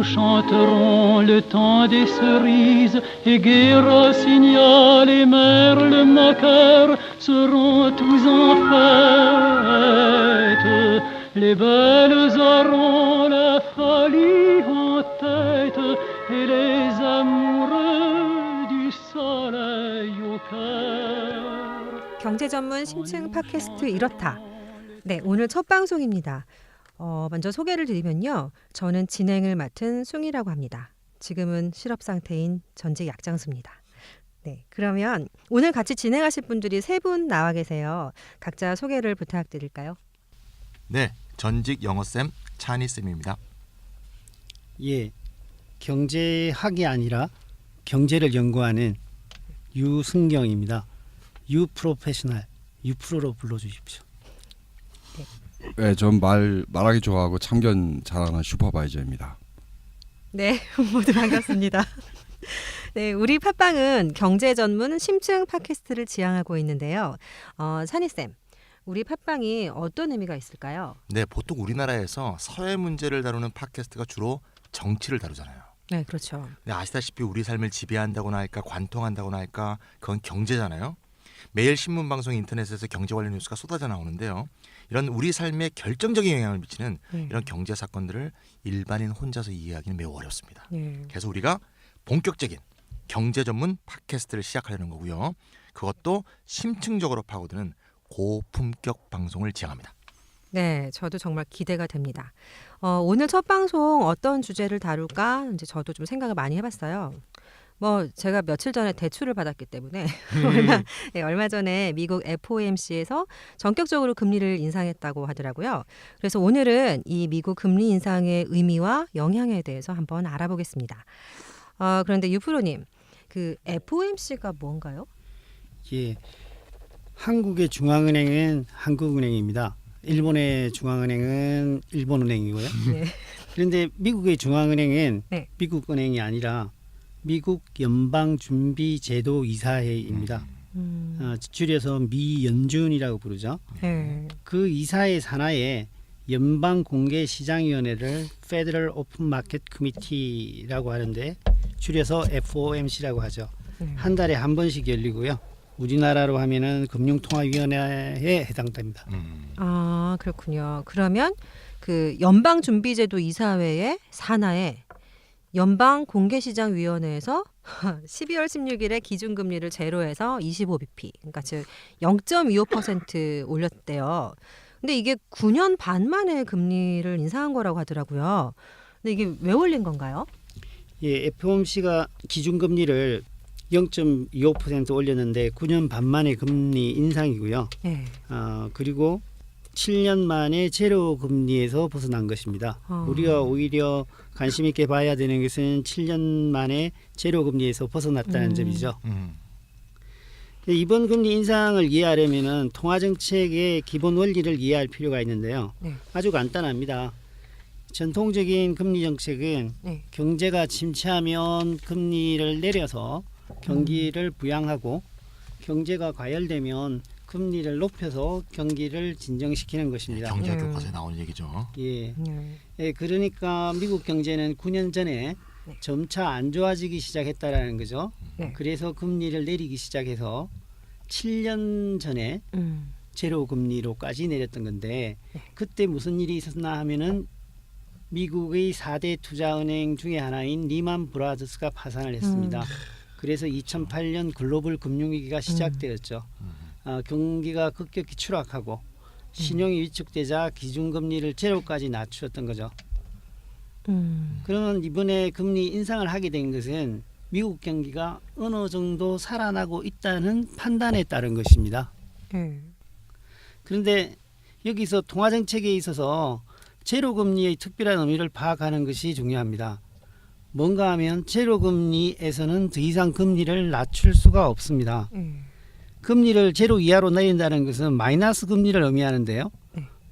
chanterons le temps des cerises et gai rossignol et merle moqueur seront tous en fête. Les belles auront la folie en tête et les amoureux du soleil au cœur. 경제 전문 심층 팟캐스트 이렇다. 네, 오늘 첫 방송입니다. 먼저 소개를 드리면요. 저는 진행을 맡은 숭이라고 합니다. 지금은 실업 상태인 전직 약장수입니다. 네, 그러면 오늘 같이 진행하실 분들이 세 분 나와 계세요. 각자 소개를 부탁드릴까요? 네, 전직 영어쌤 차니쌤입니다. 예, 경제학이 아니라 경제를 연구하는 유승경입니다. 유프로페셔널, 유프로로 불러주십시오. 네, 전 말하기 좋아하고 참견 잘하는 슈퍼바이저입니다. 네, 모두 반갑습니다. 네, 우리 팟빵은 경제 전문 심층 팟캐스트를 지향하고 있는데요. 찬이쌤, 우리 팟빵이 어떤 의미가 있을까요? 네, 보통 우리나라에서 사회 문제를 다루는 팟캐스트가 주로 정치를 다루잖아요. 네, 그렇죠. 네, 아시다시피 우리 삶을 지배한다고나 할까 관통한다고나 할까 그건 경제잖아요. 매일 신문 방송 인터넷에서 경제 관련 뉴스가 쏟아져 나오는데요. 이런 우리 삶에 결정적인 영향을 미치는 이런 경제 사건들을 일반인 혼자서 이해하기는 매우 어렵습니다. 그래서 우리가 본격적인 경제 전문 팟캐스트를 시작하려는 거고요. 그것도 심층적으로 파고드는 고품격 방송을 지향합니다. 네, 저도 정말 기대가 됩니다. 오늘 첫 방송 어떤 주제를 다룰까 이제 저도 좀 생각을 많이 해봤어요. 제가 며칠 전에 대출을 받았기 때문에 얼마 전에 미국 FOMC에서 전격적으로 금리를 인상했다고 하더라고요. 그래서 오늘은 이 미국 금리 인상의 의미와 영향에 대해서 한번 알아보겠습니다. 그런데 유프로님, 그 FOMC가 뭔가요? 예, 한국의 중앙은행은 한국은행입니다. 일본의 중앙은행은 일본은행이고요. 네. 그런데 미국의 중앙은행은 네. 미국은행이 아니라 미국 연방준비제도이사회입니다. 줄여서 미연준이라고 부르죠. 네. 그 이사회 산하에 연방공개시장위원회를 Federal Open Market Committee라고 하는데 줄여서 FOMC라고 하죠. 한 달에 한 번씩 열리고요. 우리나라로 하면은 금융통화위원회에 해당됩니다. 아, 그렇군요. 그러면 그 연방준비제도 이사회의 산하에 연방공개시장위원회에서 12월 16일에 기준금리를 제로해서 25bp, 그러니까 즉 0.25% 올렸대요. 근데 이게 9년 반 만에 금리를 인상한 거라고 하더라고요. 근데 이게 왜 올린 건가요? 예, FOMC가 기준금리를 0.25% 올렸는데 9년 반 만에 금리 인상이고요. 네. 그리고 7년 만에 제로 금리에서 벗어난 것입니다. 우리가 오히려 관심 있게 봐야 되는 것은 7년 만에 제로 금리에서 벗어났다는 점이죠. 이번 금리 인상을 이해하려면 통화 정책의 기본 원리를 이해할 필요가 있는데요. 네. 아주 간단합니다. 전통적인 금리 정책은 네. 경제가 침체하면 금리를 내려서 경기를 부양하고 경제가 과열되면 금리를 높여서 경기를 진정시키는 것입니다. 경제학 교과서에 나오는 얘기죠. 예. 예, 그러니까 미국 경제는 9년 전에 점차 안 좋아지기 시작했다라는 거죠. 네. 그래서 금리를 내리기 시작해서 7년 전에 제로 금리로까지 내렸던 건데 그때 무슨 일이 있었나 하면은 미국의 4대 투자은행 중에 하나인 리만 브라더스가 파산을 했습니다. 그래서 2008년 글로벌 금융위기가 시작되었죠. 경기가 급격히 추락하고 신용이 위축되자 기준금리를 제로까지 낮추었던 거죠. 그러면 이번에 금리 인상을 하게 된 것은 미국 경기가 어느 정도 살아나고 있다는 판단에 따른 것입니다. 그런데 여기서 통화정책에 있어서 제로금리의 특별한 의미를 파악하는 것이 중요합니다. 뭔가 하면 제로금리에서는 더 이상 금리를 낮출 수가 없습니다. 금리를 제로 이하로 내린다는 것은 마이너스 금리를 의미하는데요.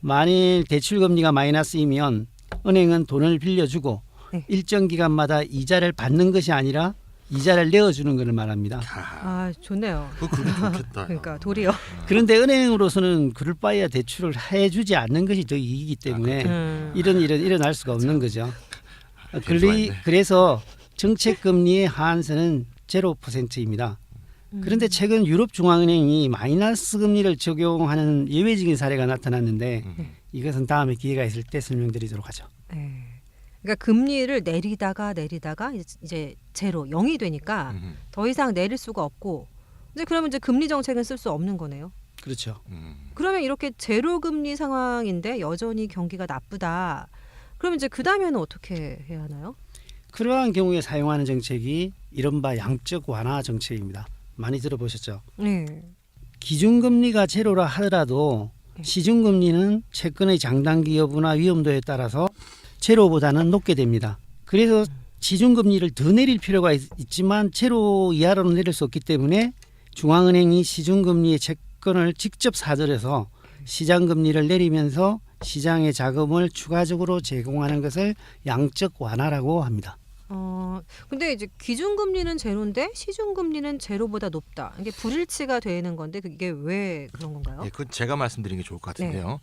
만일 대출금리가 마이너스이면 은행은 돈을 빌려주고 일정 기간마다 이자를 받는 것이 아니라 이자를 내어주는 것을 말합니다. 아, 좋네요. 그거 좋겠다. 그러니까 도리어. 그런데 은행으로서는 그럴 바에야 대출을 해주지 않는 것이 더 이익이기 때문에 이런 일은 일어날 수가 없는 거죠. 좋아했네. 그래서 정책 금리의 하한선은 0%입니다. 그런데 최근 유럽 중앙은행이 마이너스 금리를 적용하는 예외적인 사례가 나타났는데 이것은 다음에 기회가 있을 때 설명드리도록 하죠. 네. 그러니까 금리를 내리다가 이제 제로 0이 되니까 더 이상 내릴 수가 없고 이제 그러면 이제 금리 정책은 쓸 수 없는 거네요. 그렇죠. 그러면 이렇게 제로 금리 상황인데 여전히 경기가 나쁘다. 그러면 이제 그 다음에는 어떻게 해야 하나요? 그러한 경우에 사용하는 정책이 이른바 양적 완화 정책입니다. 많이 들어보셨죠? 네. 기준금리가 제로라 하더라도 시중금리는 채권의 장단기 여부나 위험도에 따라서 제로보다는 높게 됩니다. 그래서 시중금리를 더 내릴 필요가 있지만 제로 이하로는 내릴 수 없기 때문에 중앙은행이 시중금리의 채권을 직접 사들여서 시장금리를 내리면서 시장의 자금을 추가적으로 제공하는 것을 양적 완화라고 합니다. 근데 이제 기준금리는 제로인데 시중금리는 제로보다 높다. 이게 불일치가 되는 건데 그게 왜 그런 건가요? 예, 그건 제가 말씀드리는 게 좋을 것 같은데요.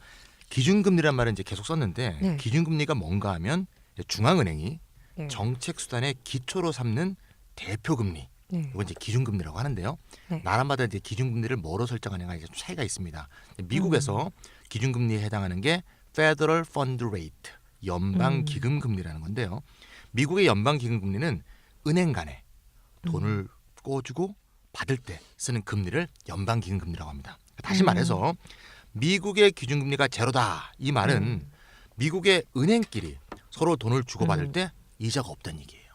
기준금리란 말은 이제 계속 썼는데 네. 기준금리가 뭔가 하면 중앙은행이 네. 정책 수단의 기초로 삼는 대표금리. 네. 이건 이제 기준금리라고 하는데요. 네. 나라마다 이제 기준금리를 뭐로 설정하느냐가 이제 좀 차이가 있습니다. 미국에서 기준금리에 해당하는 게 Federal Fund Rate, 연방기금금리라는 건데요. 미국의 연방기금금리는 은행 간에 돈을 꿔주고 받을 때 쓰는 금리를 연방기금금리라고 합니다. 다시 말해서 미국의 기준금리가 제로다 이 말은 미국의 은행끼리 서로 돈을 주고받을 때 이자가 없다는 얘기예요.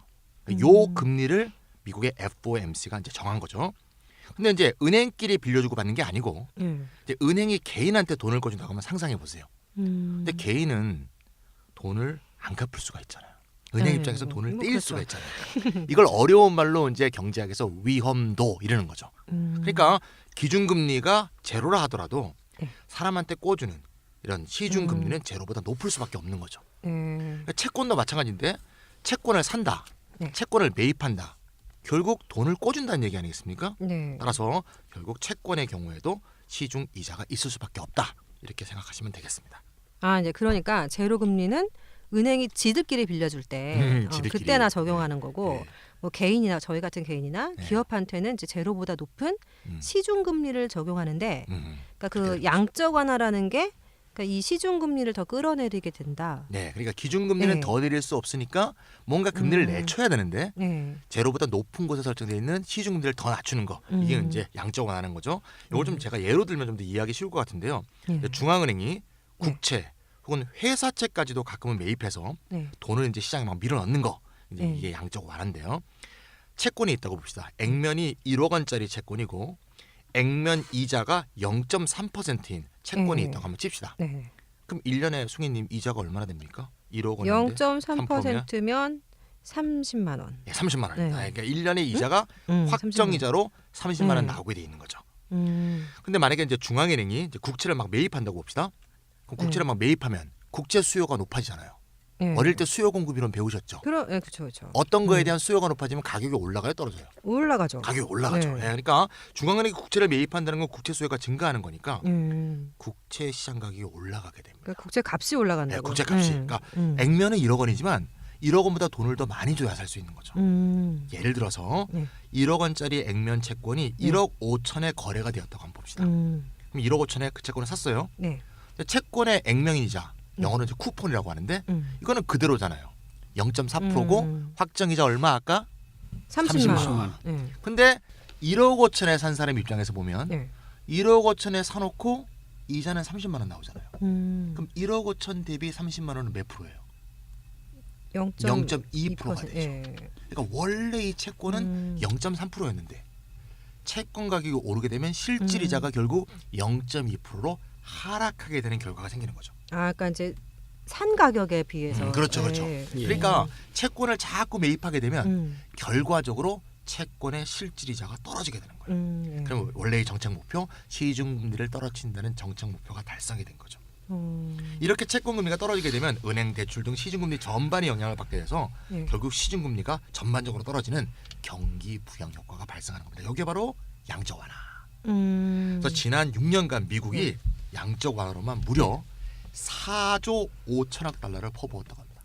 요 금리를 미국의 FOMC가 이제 정한 거죠. 근데 이제 은행끼리 빌려주고 받는 게 아니고 이제 은행이 개인한테 돈을 꿔준다고 하면 상상해 보세요. 근데 개인은 돈을 안 갚을 수가 있잖아요. 은행 입장에서 돈을 떼일 수가 있잖아요. 이걸 어려운 말로 이제 경제학에서 위험도 이러는 거죠. 그러니까 기준금리가 제로라 하더라도 사람한테 꿔주는 이런 시중금리는 제로보다 높을 수밖에 없는 거죠. 그러니까 채권도 마찬가지인데 채권을 산다, 채권을 매입한다. 결국 돈을 꿔준다는 얘기 아니겠습니까? 네. 따라서 결국 채권의 경우에도 시중 이자가 있을 수밖에 없다. 이렇게 생각하시면 되겠습니다. 이제 그러니까 제로 금리는 은행이 지들끼리 빌려줄 때 지들끼리. 그때나 적용하는 거고 네. 뭐 개인이나 저희 같은 개인이나 기업한테는 이제 제로보다 높은 시중 금리를 적용하는데 그러니까 그 양적 완화라는 게 그러니까 이 시중 금리를 더 끌어내리게 된다. 네, 그러니까 기준금리는 네. 더 내릴 수 없으니까 뭔가 금리를 내쳐야 되는데 네. 제로보다 높은 곳에 설정되어 있는 시중금리를 더 낮추는 거 이게 이제 양적 완화하는 거죠. 이걸 좀 제가 예로 들면 좀 더 이해하기 쉬울 것 같은데요. 중앙은행이 국채 혹은 회사채까지도 가끔은 매입해서 돈을 이제 시장에 막 밀어넣는 거 이게 양적 완화인데요. 채권이 있다고 봅시다. 액면이 1억 원짜리 채권이고 액면 이자가 0.3%인 채권이 있다고 한번 칩시다. 네. 그럼 1년에 승희님 이자가 얼마나 됩니까? 1억 원인데 0.3%면 30만 원. 30만 원. 네. 그러니까 1년에 이자가 30만 확정 원. 이자로 30만 원 나오게 돼 있는 거죠. 근데 만약에 이제 중앙은행이 이제 국채를 막 매입한다고 봅시다. 그럼 국채를 막 매입하면 국채 수요가 높아지잖아요. 네. 어릴 때 수요 공급 이론 배우셨죠? 그렇죠. 어떤 거에 대한 수요가 높아지면 가격이 올라가요, 떨어져요? 올라가죠. 가격이 올라가죠. 네. 그러니까 중앙은행이 국채를 매입한다는 건 국채 수요가 증가하는 거니까 음. 국채 시장 가격이 올라가게 됩니다. 그러니까 국채 값이 올라간다고. 네, 국채 값이. 그러니까 액면은 1억 원이지만 1억 원보다 돈을 더 많이 줘야 살 수 있는 거죠. 예를 들어서 1억 원짜리 액면 채권이 1억 5천에 거래가 되었다고 한번 봅시다. 그럼 1억 5천에 그 채권을 샀어요. 네. 채권의 액면이자 영어로 이제 쿠폰이라고 하는데 이거는 그대로잖아요. 0.4%고 확정이자 얼마 아까? 30만 원. 원. 네. 근데 1억 5천에 산 사람 입장에서 보면 네. 1억 5천에 사놓고 이자는 30만 원 나오잖아요. 음. 그럼 1억 5천 대비 30만 원은 몇 프로예요? 0.2%가 0.2%가 되죠. 그러니까 원래 이 채권은 0.3%였는데 채권 가격이 오르게 되면 실질 이자가 결국 0.2%로 하락하게 되는 결과가 생기는 거죠. 그러니까 이제 산 가격에 비해서. 그렇죠. 예. 그러니까 채권을 자꾸 매입하게 되면 결과적으로 채권의 실질 이자가 떨어지게 되는 거예요. 예. 그럼 원래의 정책 목표 시중금리를 떨어뜨린다는 정책 목표가 달성이 된 거죠. 이렇게 채권 금리가 떨어지게 되면 은행 대출 등 시중금리 전반이 영향을 받게 돼서 결국 시중금리가 전반적으로 떨어지는 경기 부양 효과가 발생하는 겁니다. 이게 바로 양적 완화. 그래서 지난 6년간 미국이 양적 완화로만 무려 4조 5천억 달러를 퍼부었다고 합니다.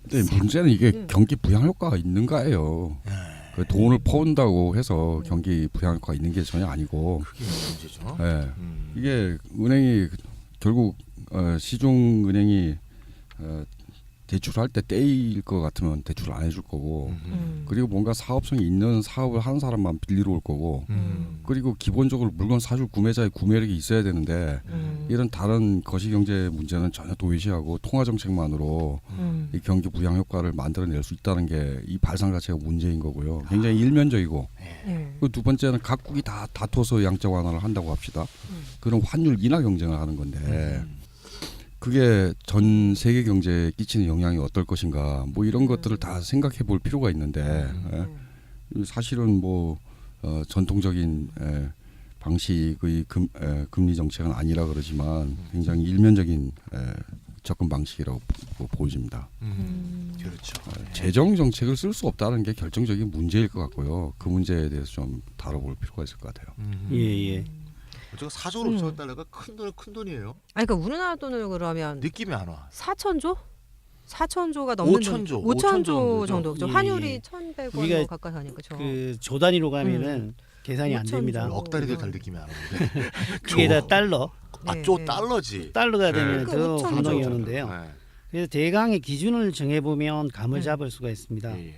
근데 문제는 이게 경기 부양 효과가 있는가예요. 그 돈을 퍼온다고 해서 경기 부양 효과가 있는 게 전혀 아니고. 그게 문제죠. 예. 이게 은행이 결국 시중은행이 대출할 때 떼일 것 같으면 대출을 안 해줄 거고, 그리고 뭔가 사업성이 있는 사업을 하는 사람만 빌리러 올 거고, 그리고 기본적으로 물건 사줄 구매자의 구매력이 있어야 되는데 이런 다른 거시경제 문제는 전혀 도외시하고 통화정책만으로 이 경기 부양 효과를 만들어낼 수 있다는 게 이 발상 자체가 문제인 거고요. 굉장히 일면적이고, 그리고 두 번째는 각국이 다 다퉈서 양적 완화를 한다고 합시다. 그럼 환율 인하 경쟁을 하는 건데 그게 전 세계 경제에 끼치는 영향이 어떨 것인가, 뭐 이런 것들을 다 생각해 볼 필요가 있는데 사실은 뭐 전통적인 방식의 금리 정책은 아니라 그러지만 굉장히 일면적인 접근 방식이라고 보여집니다. 그렇죠. 재정 정책을 쓸 수 없다는 게 결정적인 문제일 것 같고요. 그 문제에 대해서 좀 다뤄볼 필요가 있을 것 같아요. 예. 제가 4조 5천 달러가 큰 돈이에요. 아니 그러니까 우리나라 돈으로 그러면 느낌이 안 와. 4천조? 4천조가 넘는 5천조, 5천조 정도. 예, 환율이 예. 1,100원 우리가 가까이 하니까 그렇죠. 조 단위로 가면은 계산이 안 5천조. 됩니다. 억 달이 될 느낌이 안 오는데. 그게 다 달러. 네, 조 네. 달러지. 달러가 되면 그러니까 더 5천조. 감동이 오는데요. 네. 그래서 대강의 기준을 정해보면 감을 잡을 수가 있습니다. 예.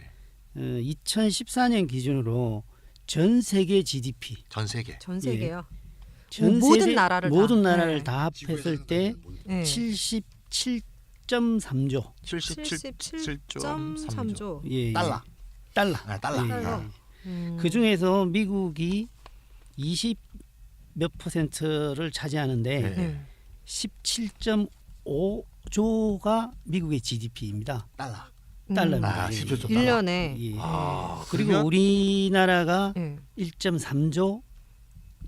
2014년 기준으로 전 세계 GDP, 전 세계. 전 세계요. 전 모든 세계 나라를 모든 다. 나라를 네. 다 합했을 때 네. 77.3조 77.3조. 예, 달러. 달러. 달러. 달러. 그 중에서 미국이 20 몇 %를 차지하는데 네. 17.5조가 미국의 GDP입니다. 달러. 달러입니다. 아, 17조 달러. 1년에. 예. 아, 그리고 그러면? 우리나라가 네. 1.3조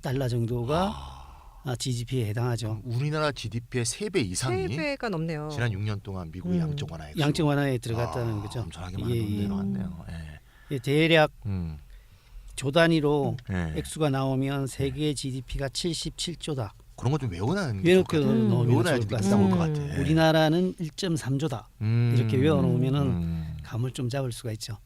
달러 정도가 GDP에 해당하죠. 우리나라 GDP의 3배 이상이 3배가 넘네요. 지난 6년 동안 미국의 양적 완화에 양적 완화에 들어갔다는 거죠. 엄청나게 많은 돈 내려왔네요. 예. 예, 대략 음. 조 단위로 예. 액수가 나오면 세계 GDP가 77조다. 그런 거 좀 외워놔는 게 외워놓고 좋을 것 같아요. 넣으면 외워놔야지 좋을 것 느낌 나올 것 같습니다. 같아. 우리나라는 1.3조다. 이렇게 외워놓으면은 감을 좀 잡을 수가 있죠.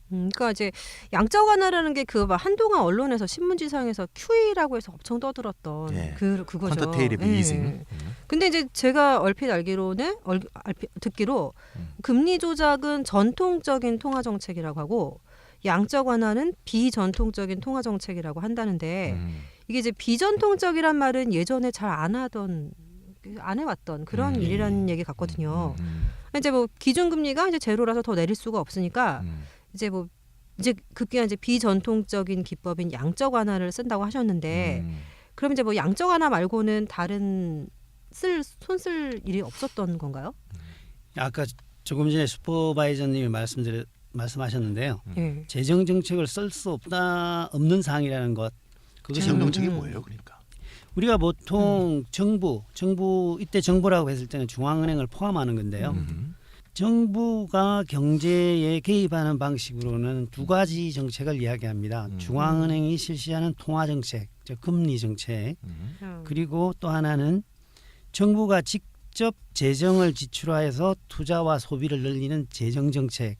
그러니까 이제 양적 완화라는 게 그 한동안 언론에서 신문지상에서 QE라고 해서 엄청 떠들었던 예. 그거죠. 퀀터테이티브 예. 이징. 근데 이제 제가 얼핏 알기로는 듣기로 금리 조작은 전통적인 통화 정책이라고 하고 양적 완화는 비전통적인 통화 정책이라고 한다는데 이게 이제 비전통적이란 말은 예전에 잘 안 해왔던 그런 일이라는 얘기 같거든요. 이제 뭐 기준금리가 이제 제로라서 더 내릴 수가 없으니까 이제 급기야 이제 비전통적인 기법인 양적 완화를 쓴다고 하셨는데 그럼 이제 뭐 양적 완화 말고는 다른 손쓸 일이 없었던 건가요? 아까 조금 전에 슈퍼바이저님이 말씀하셨는데요. 예. 재정 정책을 쓸 수 없는 상황이라는 것. 그것이 재정 정책이 뭐예요, 그러니까? 우리가 보통 정부 이때 정부라고 했을 때는 중앙은행을 포함하는 건데요. 정부가 경제에 개입하는 방식으로는 두 가지 정책을 이야기합니다. 중앙은행이 실시하는 통화정책, 즉 금리정책, 그리고 또 하나는 정부가 직접 재정을 지출하여서 투자와 소비를 늘리는 재정정책.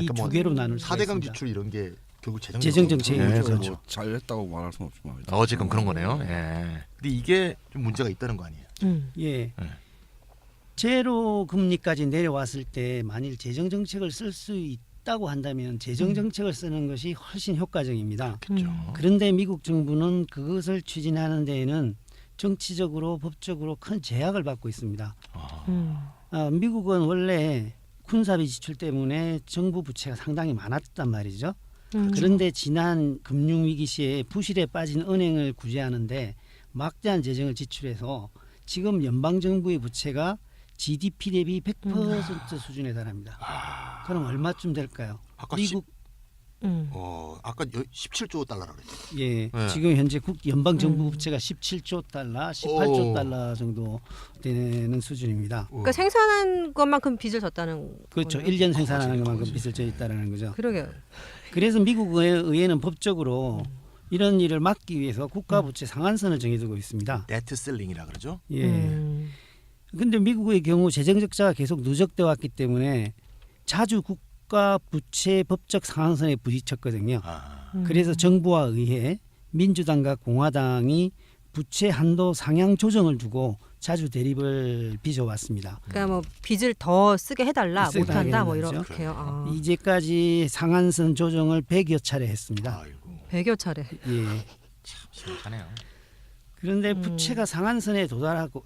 이 두 개로 나눌 수가 4대강 있습니다. 지출 이런 게 결국 재정정책이죠. 네, 그렇죠. 그렇죠. 잘했다고 말할 수는 없지만 어쨌건 그런 거네요. 예. 근데 이게 좀 문제가 있다는 거 아니에요? 예. 제로 금리까지 내려왔을 때 만일 재정 정책을 쓸 수 있다고 한다면 재정 정책을 쓰는 것이 훨씬 효과적입니다. 그렇죠. 그런데 미국 정부는 그것을 추진하는 데에는 정치적으로 법적으로 큰 제약을 받고 있습니다. 미국은 원래 군사비 지출 때문에 정부 부채가 상당히 많았단 말이죠. 그런데 지난 금융위기 시에 부실에 빠진 은행을 구제하는데 막대한 재정을 지출해서 지금 연방정부의 부채가 GDP 대비 100% 수준에 달합니다. 그럼 얼마쯤 될까요? 아까 미국 아까 17조 달러라고 그랬죠. 예, 네. 지금 현재 연방정부 부채가 17조 달러, 18조 오. 달러 정도 되는 수준입니다. 그러니까 생산한 것만큼 빚을 졌다는 그렇죠. 거네요. 1년 생산하는 것만큼 거지. 빚을 져 있다는 거죠. 그러게요. 그래서 미국 의회는 법적으로 이런 일을 막기 위해서 국가 부채 상한선을 정해두고 있습니다. 데트 셀링이라 그러죠. 예. 근데 미국의 경우 재정 적자가 계속 누적돼 왔기 때문에 자주 국가 부채 법적 상한선에 부딪혔거든요. 아, 그래서 정부와 의회, 민주당과 공화당이 부채 한도 상향 조정을 두고 자주 대립을 빚어왔습니다. 그러니까 뭐 빚을 더 쓰게 해달라, 쓰게 못한다, 뭐 해달라죠. 이렇게요. 아, 이제까지 상한선 조정을 100여 차례 했습니다. 아이고 100여 차례. 예. 참 심각하네요. 그런데 부채가 상한선에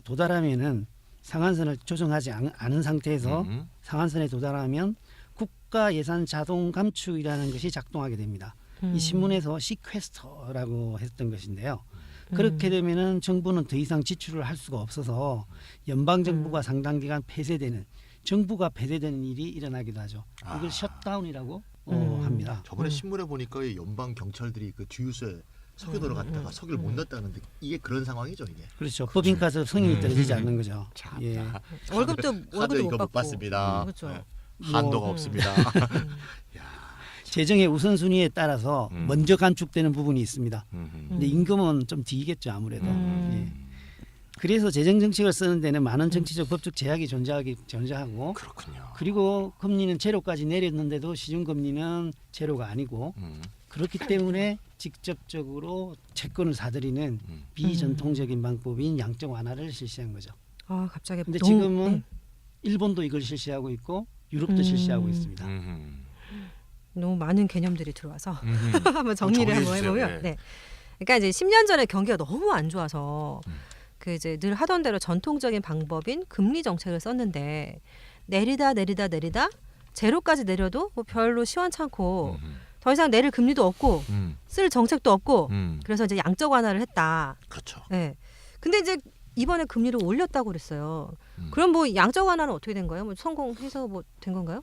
도달하면은 상한선을 조정하지 않은 상태에서 상한선에 도달하면 국가 예산 자동 감축이라는 것이 작동하게 됩니다. 이 신문에서 시퀘스터라고 했던 것인데요. 그렇게 되면은 정부는 더 이상 지출을 할 수가 없어서 연방 정부가 상당 기간 폐쇄되는 정부가 폐쇄되는 일이 일어나기도 하죠. 이걸 셧다운이라고 합니다. 저번에 신문에 보니까 이 연방 경찰들이 그 주유소에 석유 들어갔다가 석유를 못 넣었다는데 이게 그런 상황이죠 이게. 그렇죠. 법인카드 승인이 떨어지지 않는 거죠. 참. 예. 월급도 카드 이거 못 받고. 받습니다. 그렇죠. 네. 한도가 뭐, 없습니다. 재정의 우선순위에 따라서 먼저 감축되는 부분이 있습니다. 음. 근데 임금은 좀 뒤겠죠 아무래도. 예. 그래서 재정 정책을 쓰는 데는 많은 정치적 법적 제약이 존재하고 그렇군요. 그리고 금리는 제로까지 내렸는데도 시중금리는 제로가 아니고 그렇기 때문에 직접적으로 채권을 사들이는 비전통적인 방법인 양적 완화를 실시한 거죠. 아 갑자기. 근데 너무- 지금은 네. 일본도 이걸 실시하고 있고 유럽도 실시하고 있습니다. 너무 많은 개념들이 들어와서 한번 정리를 정리해 한번 주세요. 해보면, 네. 네. 그러니까 이제 10년 전에 경기가 너무 안 좋아서 그 이제 늘 하던 대로 전통적인 방법인 금리 정책을 썼는데 내리다 제로까지 내려도 뭐 별로 시원찮고 더 이상 내릴 금리도 없고 쓸 정책도 없고 그래서 이제 양적 완화를 했다. 그렇죠. 네. 근데 이제 이번에 금리를 올렸다고 그랬어요. 그럼 뭐 양적 완화는 어떻게 된 거예요? 뭐 성공해서 뭐 된 건가요?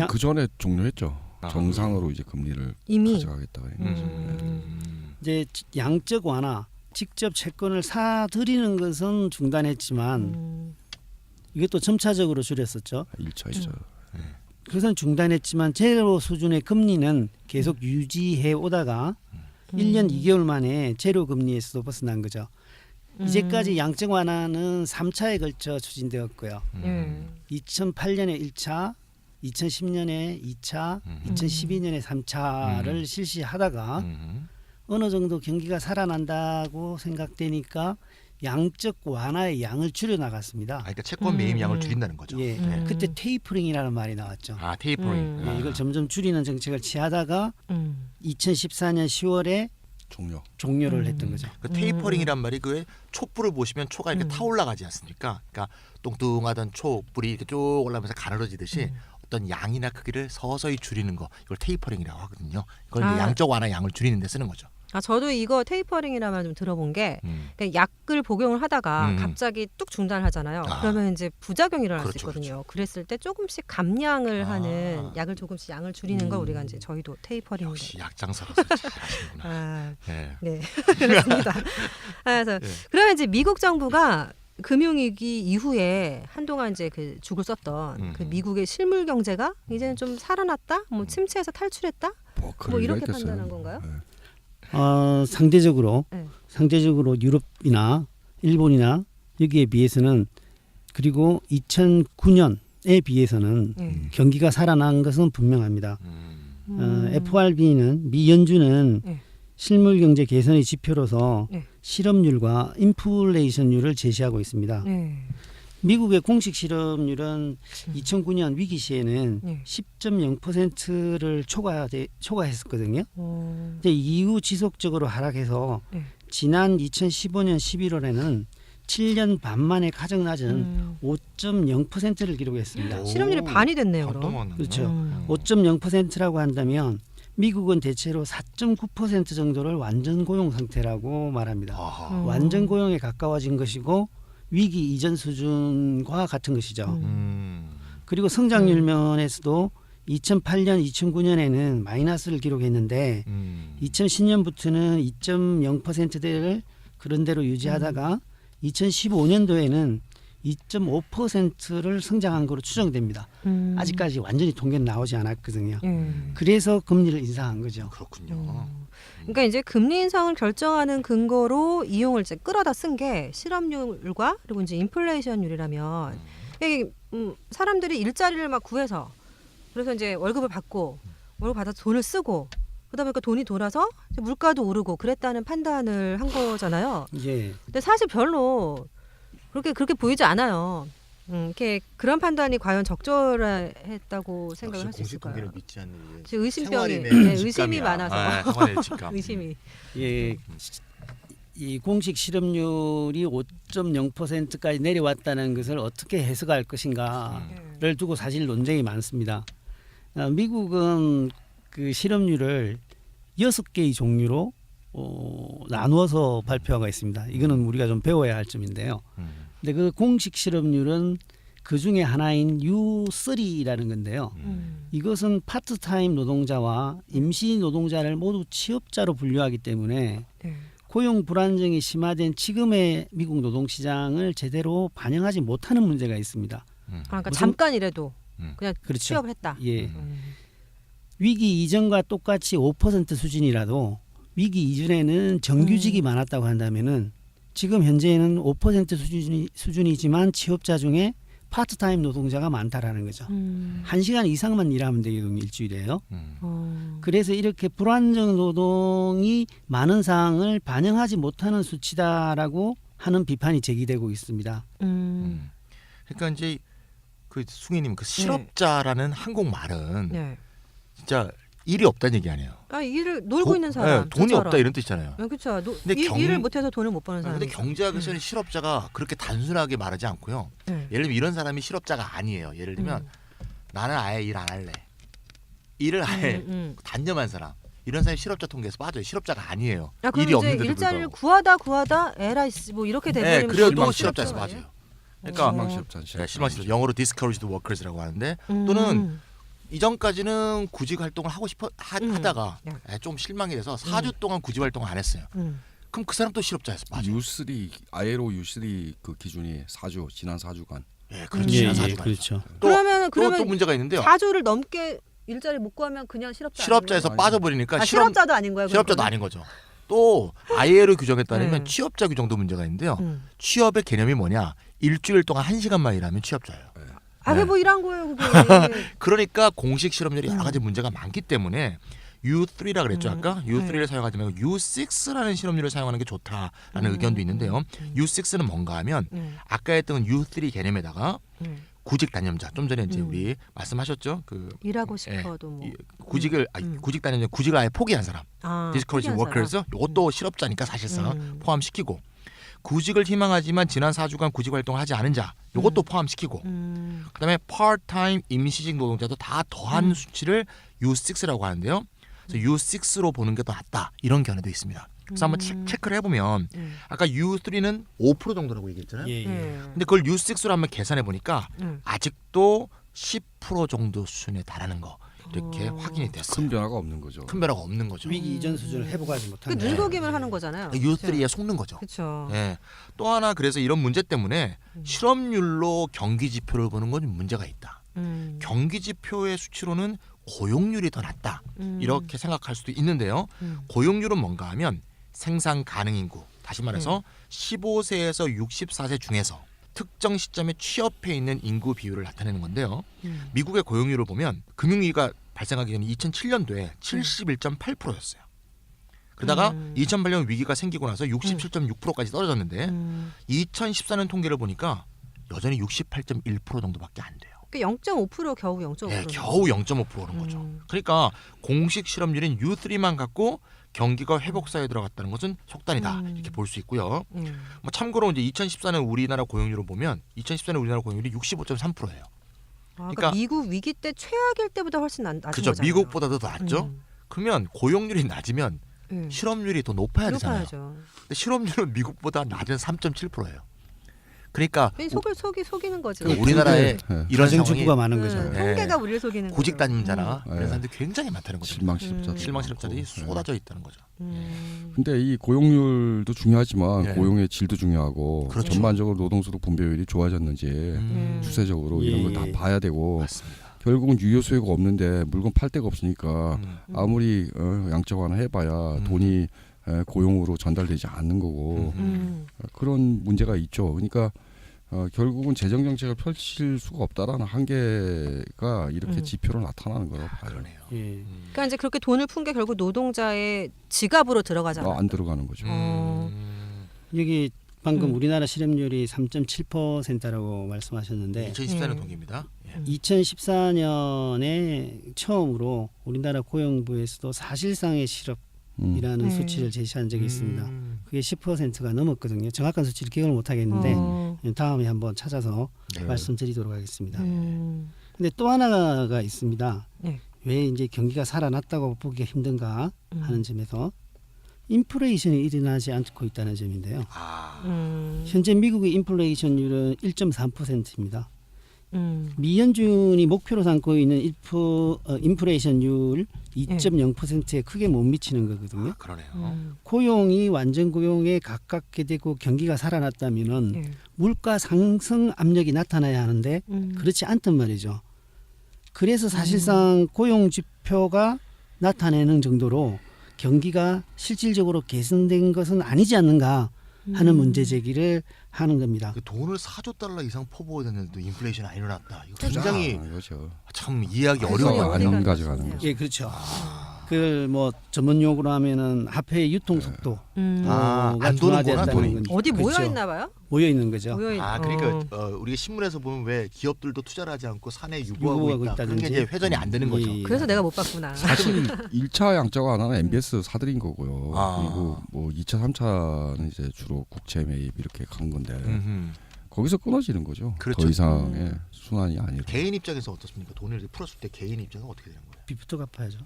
그 전에 종료했죠. 아. 정상으로 이제 금리를 이미. 가져가겠다고. 이제 양적 완화, 직접 채권을 사들이는 것은 중단했지만 이것도 점차적으로 줄였었죠. 1차이죠. 그것은 중단했지만 제로 수준의 금리는 계속 유지해 오다가 1년 2개월 만에 제로 금리에서도 벗어난 거죠. 이제까지 양적 완화는 3차에 걸쳐 추진되었고요. 2008년에 1차, 2010년에 2차, 2012년에 3차를 실시하다가 어느 정도 경기가 살아난다고 생각되니까 양적 완화의 양을 줄여 나갔습니다. 그러니까 채권 매입 양을 줄인다는 거죠. 예, 네. 그때 테이퍼링이라는 말이 나왔죠. 아 테이퍼링. 예, 이걸 점점 줄이는 정책을 취하다가 2014년 10월에 종료를 했던 거죠. 그 테이퍼링이란 말이 그 촛불을 보시면 초가 이렇게 타올라가지 않습니까? 그러니까 뚱뚱하던 촛불이 이렇게 쭉 올라오면서 가늘어지듯이 어떤 양이나 크기를 서서히 줄이는 거 이걸 테이퍼링이라고 하거든요. 이걸 이제 양적 완화 양을 줄이는 데 쓰는 거죠. 아 저도 이거 테이퍼링이라는 말 좀 들어본 게 그러니까 약을 복용을 하다가 갑자기 뚝 중단하잖아요. 그러면 이제 부작용이 일어날 수 있거든요. 그랬을 때 조금씩 감량을 하는 약을 조금씩 양을 줄이는 걸 우리가 이제 저희도 테이퍼링. 역시 약장사라서 잘하시는구나. 아, 네. 네 그렇습니다. 그래서 그러면 이제 미국 정부가 금융위기 이후에 한동안 이제 그 죽을 썼던 그 미국의 실물 경제가 이제는 좀 살아났다, 뭐 침체에서 탈출했다, 뭐 이렇게 판단한 건가요? 상대적으로 네. 유럽이나 일본이나 여기에 비해서는 그리고 2009년에 비해서는 경기가 살아난 것은 분명합니다. FRB는 미 연준은 실물 경제 개선의 지표로서 실업률과 인플레이션율을 제시하고 있습니다. 미국의 공식 실업률은 2009년 위기 시에는 10.0%를 초과했었거든요. 근데 이후 지속적으로 하락해서 지난 2015년 11월에는 7년 반 만에 가장 낮은 5.0%를 기록했습니다. 실업률이 반이 됐네요. 그럼. 반동은 그렇죠. 5.0%라고 한다면 미국은 대체로 4.9% 정도를 완전 고용 상태라고 말합니다. 완전 고용에 가까워진 것이고 위기 이전 수준과 같은 것이죠. 그리고 성장률 면에서도 2008년, 2009년에는 마이너스를 기록했는데 2010년부터는 2.0%대를 그런 대로 유지하다가 2015년도에는 2.5%를 성장한 것으로 추정됩니다. 아직까지 완전히 통계는 나오지 않았거든요. 그래서 금리를 인상한 거죠. 그렇군요. 그러니까 이제 금리 인상을 결정하는 근거로 이용을 이제 끌어다 쓴 게 실업률과 그리고 이제 인플레이션율이라면 이게 사람들이 일자리를 막 구해서 그래서 이제 월급을 받고 월급 받아서 돈을 쓰고 그러다 보니까 돈이 돌아서 이제 물가도 오르고 그랬다는 판단을 한 거잖아요. 예. 근데 사실 별로 그렇게 보이지 않아요. 이렇게 그런 판단이 과연 적절했다고 생각을 할 수 공식 있을까요? 통계를 믿지 않는 게 지금 의심병이 생활인의 의심이 직감이야. 많아서 생활의 직감. 의심이. 예. 이 공식 실업률이 5.0%까지 내려왔다는 것을 어떻게 해석할 것인가를 두고 사실 논쟁이 많습니다. 미국은 그 실업률을 6개의 종류로 나누어서 발표하고 있습니다. 이거는 우리가 좀 배워야 할 점인데요. 근데 그 공식 실업률은 그 중에 하나인 U3라는 건데요. 이것은 파트타임 노동자와 임시 노동자를 모두 취업자로 분류하기 때문에 네. 고용 불안정이 심화된 지금의 미국 노동시장을 제대로 반영하지 못하는 문제가 있습니다. 그러니까 무슨- 잠깐이라도 그냥 그렇죠. 취업을 했다. 예. 위기 이전과 똑같이 5% 수준이라도 위기 이전에는 정규직이 많았다고 한다면은 지금 현재는 5% 수준이지만 취업자 중에 파트타임 노동자가 많다라는 거죠. 1시간 이상만 일하면 되거든요. 일주일에요. 그래서 이렇게 불안정 노동이 많은 상황을 반영하지 못하는 수치다라고 하는 비판이 제기되고 있습니다. 그러니까 이제 그 숭이님 그 실업자라는 한국말은 네. 진짜 일이 없다는 얘기 아니에요. 아 일을 놀고 있는 사람. 돈이 저처럼. 없다 이런 뜻이잖아요. 그렇죠. 근데 일을 못해서 돈을 못 버는 사람. 근데 경제학에서는 실업자가 그렇게 단순하게 말하지 않고요. 네. 예를 들면 이런 사람이 실업자가 아니에요. 예를 들면 나는 아예 일 안 할래. 일을 아예 단념한 사람. 이런 사람이 실업자 통계에서 빠져요. 실업자가 아니에요. 아, 그럼 일이 이제 없는데도 일자리를 불구하고. 구하다 에라이 뭐 이렇게 네, 돼버리면 그래도 그건 실업자에서 실업자가 빠져요. 아니에요? 그러니까 실망실업자. 실망 실업. 영어로 discouraged workers라고 하는데 또는 이전까지는 구직 활동을 하고 싶어 하다가 좀 실망이 돼서 4주 동안 구직 활동을 안 했어요. 그럼 그 사람 또 실업자에서 빠져요. U3 ILO U3 그 기준이 4주 지난 4주간. 예, 그렇죠. 지난 4주간. 그렇죠. 그러면 또 문제가 있는데요. 4주를 넘게 일자리 못 구하면 그냥 실업자에서 아니에요? 빠져버리니까 실업자도 아닌 거예요. 실업자도 그러면? 아닌 거죠. 또 ILO 규정에 따르면 네. 취업자 규정도 문제가 있는데요. 취업의 개념이 뭐냐? 일주일 동안 1시간만 일하면 취업자예요. 아, 그게 네. 뭐 일한 거예요, 그게. 그러니까 공식 실업률이 여러 가지 문제가 많기 때문에 U3라 그랬죠 아까 U3를 사용하지 말고 U6라는 실업률을 사용하는 게 좋다라는 의견도 있는데요. U6는 뭔가 하면 아까 했던 U3 개념에다가 구직 단념자 좀 전에 이제 우리 말씀하셨죠 그 일하고 싶어도 뭐. 구직을 구직 단념자 구직을 아예 포기한 사람 discouraged 포기한 workers 이것도 실업자니까 사실상 포함시키고 구직을 희망하지만 지난 4주간 구직 활동을 하지 않은 자 이것도 포함시키고 그다음에 part-time 임시직 노동자도 다 더한 수치를 U6라고 하는데요. 그래서 U6로 보는 게 더 낫다 이런 견해도 있습니다. 그래서 한번 체크를 해보면 아까 U3는 5% 정도라고 얘기했잖아요. 예, 예. 근데 그걸 U6로 한번 계산해 보니까 아직도 10% 정도 수준에 달하는 거 이렇게 확인이 됐어요. 큰 변화가 없는 거죠. 큰 변화가 없는 거죠. 위기 이전 수준을 회복하지 그 못한 눈속임을 하는 거잖아요. U3에 속는 거죠. 그렇죠. 예. 또 하나 그래서 이런 문제 때문에 실업률로 경기 지표를 보는 건 문제가 있다. 경기 지표의 수치로는 고용률이 더 낮다. 이렇게 생각할 수도 있는데요. 고용률은 뭔가 하면 생산 가능 인구, 다시 말해서 15세에서 64세 중에서 특정 시점에 취업해 있는 인구 비율을 나타내는 건데요. 미국의 고용률을 보면 금융위기가 발생하기 전에 2007년도에 71.8%였어요. 그러다가 2008년 위기가 생기고 나서 67.6%까지 떨어졌는데 2014년 통계를 보니까 여전히 68.1% 정도밖에 안 돼요. 그 0.5% 겨우 0.5%. 네, 겨우 0.5%는 거죠. 그러니까 공식 실업률인 U3만 갖고 경기가 회복사에 들어갔다는 것은 속단이다 이렇게 볼 수 있고요. 뭐 참고로 이제 2014년 우리나라 고용률을 보면 2014년 우리나라 고용률이 65.3%예요. 그러니까 미국 위기 때 최악일 때보다 훨씬 낮은 그렇죠. 거잖아요. 미국보다도 더 낮죠. 그러면 고용률이 낮으면 실업률이 더 높아야 되잖아요. 높아야죠. 근데 실업률은 미국보다 낮은 3.7%예요. 그러니까 속이는 거죠. 우리나라에 이런 상황이 가정주부가 많은 거죠. 통계가 우리를 속이는 거죠. 구직 단임자나 이런 사람들이 굉장히 많다는 거죠. 실망실업자. 실망실업자들이 쏟아져 있다는 거죠. 근데 이 고용률도 중요하지만 네. 고용의 질도 중요하고 그렇죠. 전반적으로 노동소득 분배율이 좋아졌는지 추세적으로 이런 걸 다 봐야 되고 맞습니다. 결국은 유효 수요가 없는데 물건 팔 데가 없으니까 아무리 양적 완화해봐야 돈이 고용으로 전달되지 않는 거고 그런 문제가 있죠. 그러니까 결국은 재정 정책을 펼칠 수가 없다라는 한계가 이렇게 음. 지표로 나타나는 거예요. 그러네요. 예. 그러니까 이제 그렇게 돈을 푼 게 결국 노동자의 지갑으로 들어가잖아요. 안 들어가는 거죠. 여기 방금 음. 우리나라 실업률이 3.7%라고 말씀하셨는데 2014년 통계입니다. 예. 2014년에 처음으로 우리나라 고용부에서도 사실상의 실업이라는 수치를 제시한 적이 있습니다. 그게 10%가 넘었거든요. 정확한 수치를 기억을 못 하겠는데 다음에 한번 찾아서 네. 말씀드리도록 하겠습니다. 음. 근데 또 하나가 있습니다. 네. 왜 이제 경기가 살아났다고 보기가 힘든가 하는 음. 점에서 인플레이션이 일어나지 않고 있다는 점인데요. 아, 현재 미국의 인플레이션율은 1.3%입니다. 음. 미연준이 목표로 삼고 있는 인플레이션율 2.0%에 크게 못 미치는 거거든요. 그러네요. 고용이 완전 고용에 가깝게 되고 경기가 살아났다면은 예. 물가 상승 압력이 나타나야 하는데 그렇지 않단 말이죠. 그래서 사실상 고용 지표가 나타내는 정도로 경기가 실질적으로 개선된 것은 아니지 않는가 하는 문제 제기를 하는 겁니다. 그 돈을 4조 달러 이상 퍼부어졌는데도 인플레이션이 안 일어났다. 이거 그렇죠. 굉장히 그렇죠. 참 이해하기 아니, 어려운 소위 거 어디가 아니에요? 안 가져가는 있었네요. 거죠. 예, 그렇죠. 그 뭐 전문 용어로 하면은 화폐의 유통 속도 안 가 도는구나, 중화되었다는 돈이. 건 어디 모여 그렇죠. 있나 봐요? 모여 있는 거죠. 모여 있. 그러니까 우리가 신문에서 보면 왜 기업들도 투자를 하지 않고 산에 유보하고 유보하고 있다. 그런 게 있다든지. 이제 회전이 안 되는 거죠. 예. 그래서 내가 못 봤구나. 사실 1차 양적 완화는 MBS 사들인 거고요. 아. 그리고 뭐 2차, 3차는 이제 주로 국채 매입 이렇게 간 건데 음흠. 거기서 끊어지는 거죠. 그렇죠. 더 이상의 순환이 아니라. 개인 입장에서 어떻습니까? 돈을 이렇게 풀었을 때 개인 입장은 어떻게 되는 거예요? 빚부터 갚아야죠.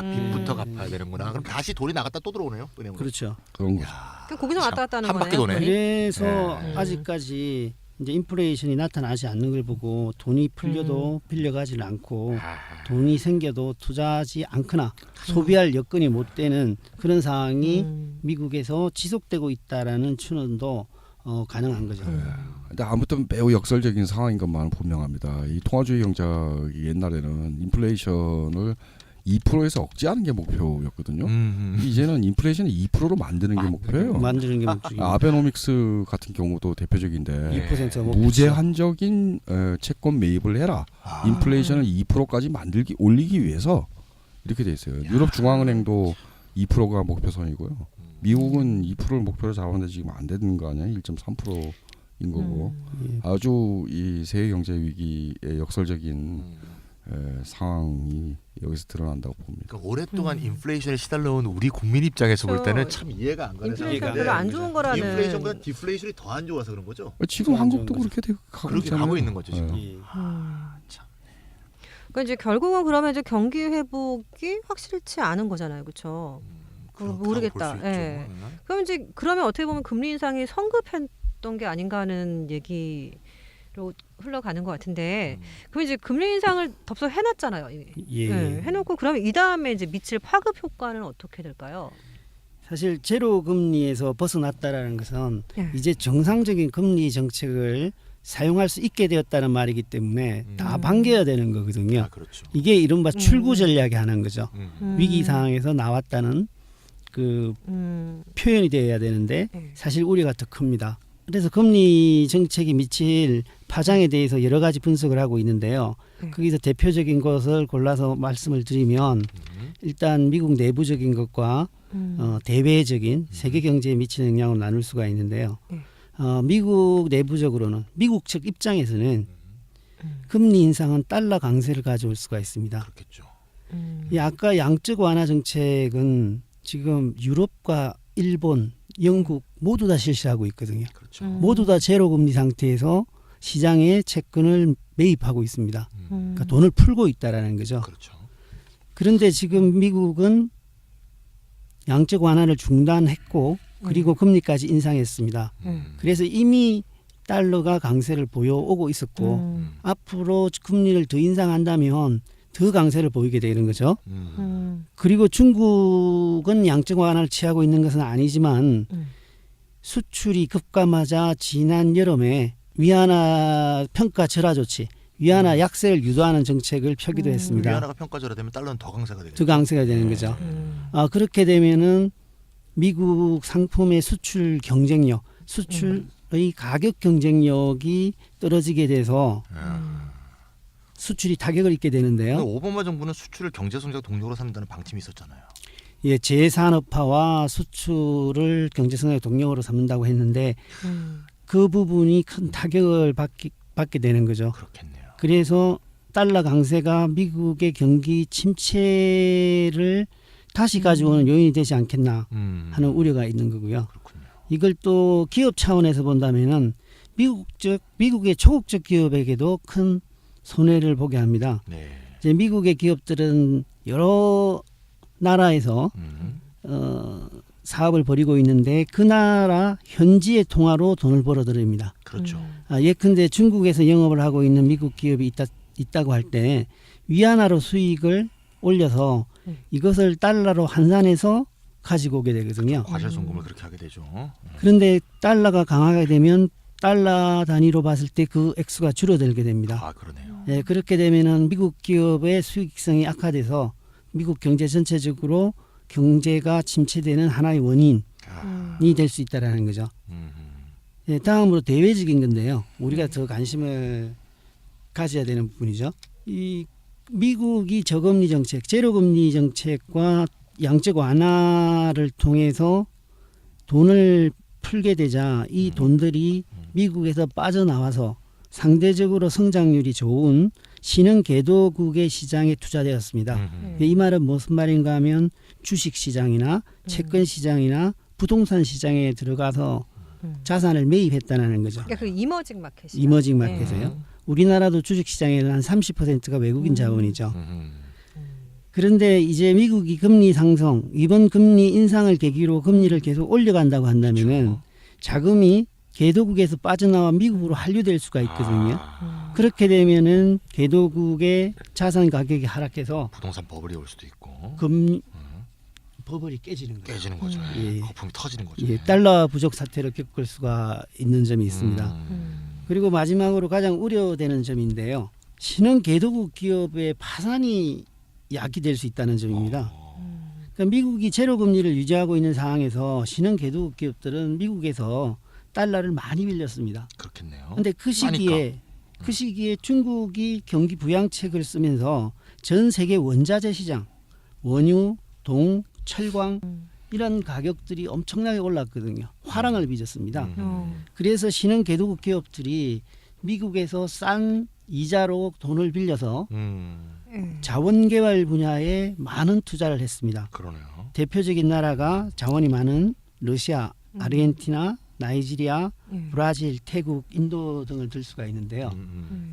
빚부터 갚아야 되는구나. 그럼 다시 돈이 나갔다 또 들어오네요. 은행으로. 그렇죠. 그런 거죠. 그 거기서 왔다 갔다 하는 한 바퀴 거네요. 도네. 돈이? 그래서 네. 아직까지 이제 인플레이션이 나타나지 않는 걸 보고 돈이 풀려도 빌려가지를 않고 돈이 생겨도 투자하지 않거나 소비할 여건이 못 되는 그런 상황이 미국에서 지속되고 있다라는 추론도 가능한 거죠. 근데 아무튼 매우 역설적인 상황인 것만은 분명합니다. 이 통화주의 경제학이 옛날에는 인플레이션을 2%에서 억제하는 게 목표였거든요. 이제는 인플레이션을 2%로 만드는 게 목표예요. 만드는 게 목적입니다. 아베노믹스 같은 경우도 대표적인데 2% 목표. 무제한적인 채권 매입을 해라. 인플레이션을 2%까지 올리기 위해서 이렇게 돼 있어요. 유럽 중앙은행도 2%가 목표선이고요. 미국은 2%를 목표로 잡았는데 지금 안 되는 거 아니야? 1.3%인 거고. 아주 이 세계 경제 위기의 역설적인 상황이 여기서 드러난다고 봅니다. 그러니까 오랫동안 인플레이션에 시달려온 우리 국민 입장에서 볼 때는 그렇죠. 참 이해가 안 가는 인플레이션 상황인데 별로 안 좋은 거라는. 인플레이션보다 디플레이션이 더 안 좋아서 그런 거죠. 지금 안 한국도 좋은 그렇게 가고 그렇게 있잖아요. 가고 있는 거죠 지금. 예. 참. 그러니까 이제 결국은 그러면 이제 경기 회복이 확실치 않은 거잖아요, 그렇죠? 그렇다고 모르겠다. 볼수 예. 있죠. 그럼 이제 그러면 어떻게 보면 금리 인상이 성급했던 게 아닌가 하는 얘기로 흘러가는 것 같은데, 그럼 이제 금리 인상을 덥석 해놨잖아요. 예. 예, 해놓고 그러면 이 다음에 이제 미칠 파급 효과는 어떻게 될까요? 사실 제로 금리에서 벗어났다라는 것은 예. 이제 정상적인 금리 정책을 사용할 수 있게 되었다는 말이기 때문에 다 반겨야 되는 거거든요. 그렇죠. 이게 이른바 출구 전략이 하는 거죠. 음. 위기 상황에서 나왔다는 그 음. 표현이 되어야 되는데 네. 사실 우려가 더 큽니다. 그래서 금리 정책이 미칠 파장에 대해서 여러 가지 분석을 하고 있는데요. 네. 거기서 대표적인 것을 골라서 말씀을 드리면 일단 미국 내부적인 것과 대외적인 세계 경제에 미치는 영향을 나눌 수가 있는데요. 네. 미국 내부적으로는 미국 측 입장에서는 금리 인상은 달러 강세를 가져올 수가 있습니다. 그렇겠죠. 이 아까 양적 완화 정책은 지금 유럽과 일본, 영국 모두 다 실시하고 있거든요. 그렇죠. 모두 다 제로 금리 상태에서 시장에 채권을 매입하고 있습니다. 그러니까 돈을 풀고 있다라는 거죠. 그렇죠. 그런데 지금 미국은 양적 완화를 중단했고 그리고 금리까지 인상했습니다. 그래서 이미 달러가 강세를 보여오고 있었고 앞으로 금리를 더 인상한다면 더 강세를 보이게 되는 거죠. 그리고 중국은 양적 완화를 취하고 있는 것은 아니지만 수출이 급감하자 지난 여름에 위안화 평가 절하 조치, 위안화 약세를 유도하는 정책을 펴기도 했습니다. 위안화가 평가절하되면 달러는 더 강세가 되겠죠. 더 강세가 되는 거죠. 그렇게 되면은 미국 상품의 수출 경쟁력, 수출 가격 경쟁력이 떨어지게 돼서 수출이 타격을 입게 되는데요. 근데 오바마 정부는 수출을 경제성장 동력으로 삼는다는 방침이 있었잖아요. 예, 재산업화와 수출을 경제성장의 동력으로 삼는다고 했는데 그 부분이 큰 타격을 받게 되는 거죠. 그렇겠네요. 그래서 달러 강세가 미국의 경기 침체를 다시 가져오는 요인이 되지 않겠나 하는 우려가 있는 거고요. 그렇군요. 이걸 또 기업 차원에서 본다면은 미국의 초국적 기업에게도 큰 손해를 보게 합니다. 네. 이제 미국의 기업들은 여러 나라에서 사업을 벌이고 있는데 그 나라 현지의 통화로 돈을 벌어들입니다. 그렇죠. 예컨대 중국에서 영업을 하고 있는 미국 기업이 있다고 할 때 위안화로 수익을 올려서 이것을 달러로 환산해서 가지고 오게 되거든요. 과실 송금을 그렇게 하게 되죠. 그런데 달러가 강하게 되면 달러 단위로 봤을 때 그 액수가 줄어들게 됩니다. 아, 그러네요. 예, 그렇게 되면은 미국 기업의 수익성이 악화돼서 미국 경제 전체적으로 경제가 침체되는 하나의 원인이 될 수 있다라는 거죠. 예, 다음으로 대외적인 건데요. 우리가 더 관심을 가져야 되는 부분이죠. 이 미국이 저금리 정책, 제로금리 정책과 양적 완화를 통해서 돈을 풀게 되자 이 돈들이 미국에서 빠져나와서 상대적으로 성장률이 좋은 신흥 개도국의 시장에 투자되었습니다. 이 말은 무슨 말인가 하면 주식 시장이나 채권 시장이나 부동산 시장에 들어가서 자산을 매입했다는 거죠. 그러니까 그 이머징 마켓이. 이머징 마켓에요. 우리나라도 주식 시장에는 한 30%가 외국인 자본이죠. 그런데 이제 미국이 금리 상승, 이번 금리 인상을 계기로 금리를 계속 올려간다고 한다면은 자금이 개도국에서 빠져나와 미국으로 한류될 수가 있거든요. 그렇게 되면은 개도국의 자산 가격이 하락해서 부동산 버블이 올 수도 있고 버블이 깨지는 거죠. 깨지는 거죠. 예. 거품이 터지는 거죠. 예, 달러 부족 사태를 겪을 수가 있는 점이 있습니다. 그리고 마지막으로 가장 우려되는 점인데요. 신흥 개도국 기업의 파산이 야기될 수 있다는 점입니다. 그러니까 미국이 제로 금리를 유지하고 있는 상황에서 신흥 개도국 기업들은 미국에서 달러를 많이 빌렸습니다. 그렇겠네요. 그런데 그 시기에 중국이 경기 부양책을 쓰면서 전 세계 원자재 시장, 원유, 동, 철광 이런 가격들이 엄청나게 올랐거든요. 화랑을 빚었습니다. 그래서 신흥 개도국 기업들이 미국에서 싼 이자로 돈을 빌려서 자원개발 분야에 많은 투자를 했습니다. 그러네요. 대표적인 나라가 자원이 많은 러시아, 아르헨티나, 나이지리아, 브라질, 태국, 인도 등을 들 수가 있는데요.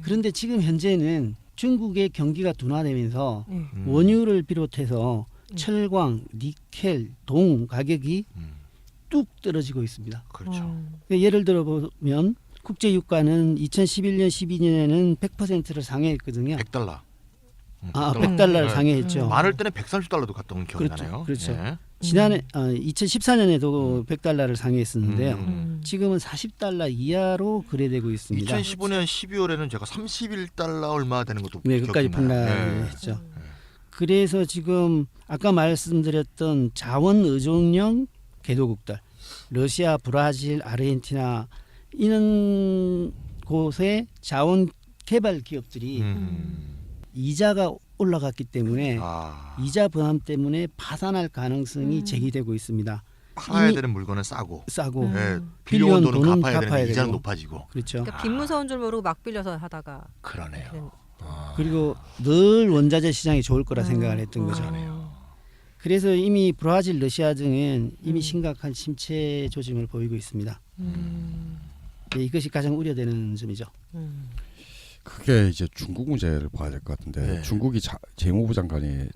그런데 지금 현재는 중국의 경기가 둔화되면서 원유를 비롯해서 철광, 니켈, 동 가격이 뚝 떨어지고 있습니다. 그렇죠. 예를 들어 보면 국제 유가는 2011년, 12년에는 100%를 상회했거든요. 100달러. 100달러를 상회했죠. 많을 때는 130달러도 갔던 기억이 그렇죠. 나네요. 그렇죠. 예. 지난해 2014년에도 100달러를 상회했었는데요. 지금은 40달러 이하로 거래되고 있습니다. 2015년 12월에는 제가 31달러 얼마 되는 것도 네, 끝까지 기억이 나요. 폭락했죠. 그래서 지금 아까 말씀드렸던 자원 의존형 개도국들, 러시아, 브라질, 아르헨티나 이런 곳에 자원 개발 기업들이 이자가 올라갔기 때문에 이자 부담 때문에 파산할 가능성이 제기되고 있습니다. 팔아야 되는 물건은 싸고 예, 빌려온 빌려온 돈은 돈은 갚아야 갚아야 되는 이자는 되고. 높아지고. 그렇죠. 그러니까 빚 무서운 줄 모르고 막 빌려서 하다가. 그러네요. 그리고 늘 원자재 시장이 좋을 거라 생각을 했던 거죠. 그래서 이미 브라질, 러시아 등은 이미 심각한 침체 조짐을 보이고 있습니다. 네, 이것이 가장 우려되는 점이죠. 그게 이제 중국 문제를 봐야 될 것 같은데 네. 중국이 재무부 장관이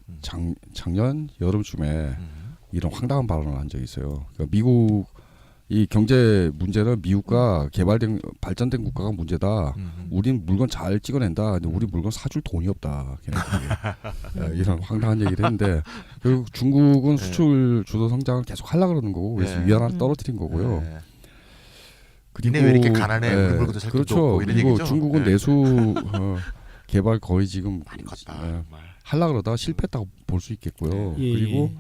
작년 여름쯤에 이런 황당한 발언을 한 적이 있어요. 그러니까 미국 이 경제 문제는 미국과 발전된 국가가 문제다. 우린 물건 잘 찍어낸다. 근데 우리 물건 사줄 돈이 없다. 이런 황당한 얘기를 했는데 결국 중국은 수출 주도 성장을 계속 하려고 그러는 거고 그래서 위안화를 떨어뜨린 거고요. 그리고 왜 이렇게 가난해? 우리 물건도 살 돈도 그렇죠. 없고 이런 그리고 얘기죠. 중국은 내수 개발 거의 지금 많이 컸다. 하려고 그러다가 실패했다고 볼 수 있겠고요. 그리고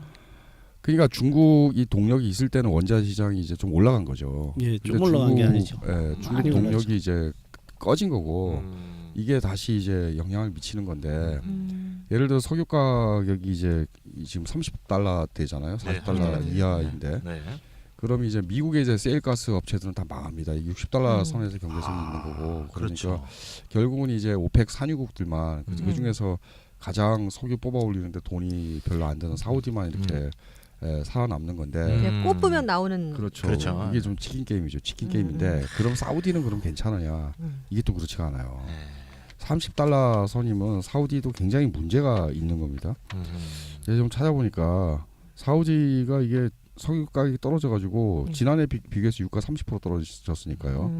그러니까 중국이 동력이 있을 때는 원자 시장이 이제 좀 올라간 거죠. 예, 좀 근데 올라간 게 아니죠. 중국 많이 동력이 올랐죠. 이제 꺼진 거고 이게 다시 이제 영향을 미치는 건데 예를 들어 석유 가격이 이제 지금 $30 되잖아요. $40 네, 이하인데 네. 그럼 이제 미국의 이제 세일가스 업체들은 다 망합니다. 이 $60 선에서 경제성이 있는 거고 그러니까 그렇죠. 결국은 이제 오펙 산유국들만 그 중에서 가장 석유 뽑아 올리는데 돈이 별로 안 드는 사우디만 이렇게 살아남는 건데 그냥 꼽으면 나오는. 그렇죠. 그렇죠. 이게 좀 치킨 게임이죠. 치킨 게임인데 그럼 사우디는 그럼 괜찮으냐? 이게 또 그렇지가 않아요. 네. $30 선이면 사우디도 굉장히 문제가 있는 겁니다. 제가 좀 찾아보니까 사우디가 이게 석유 가격이 떨어져가지고 지난해 비교해서 유가 30% 떨어졌으니까요.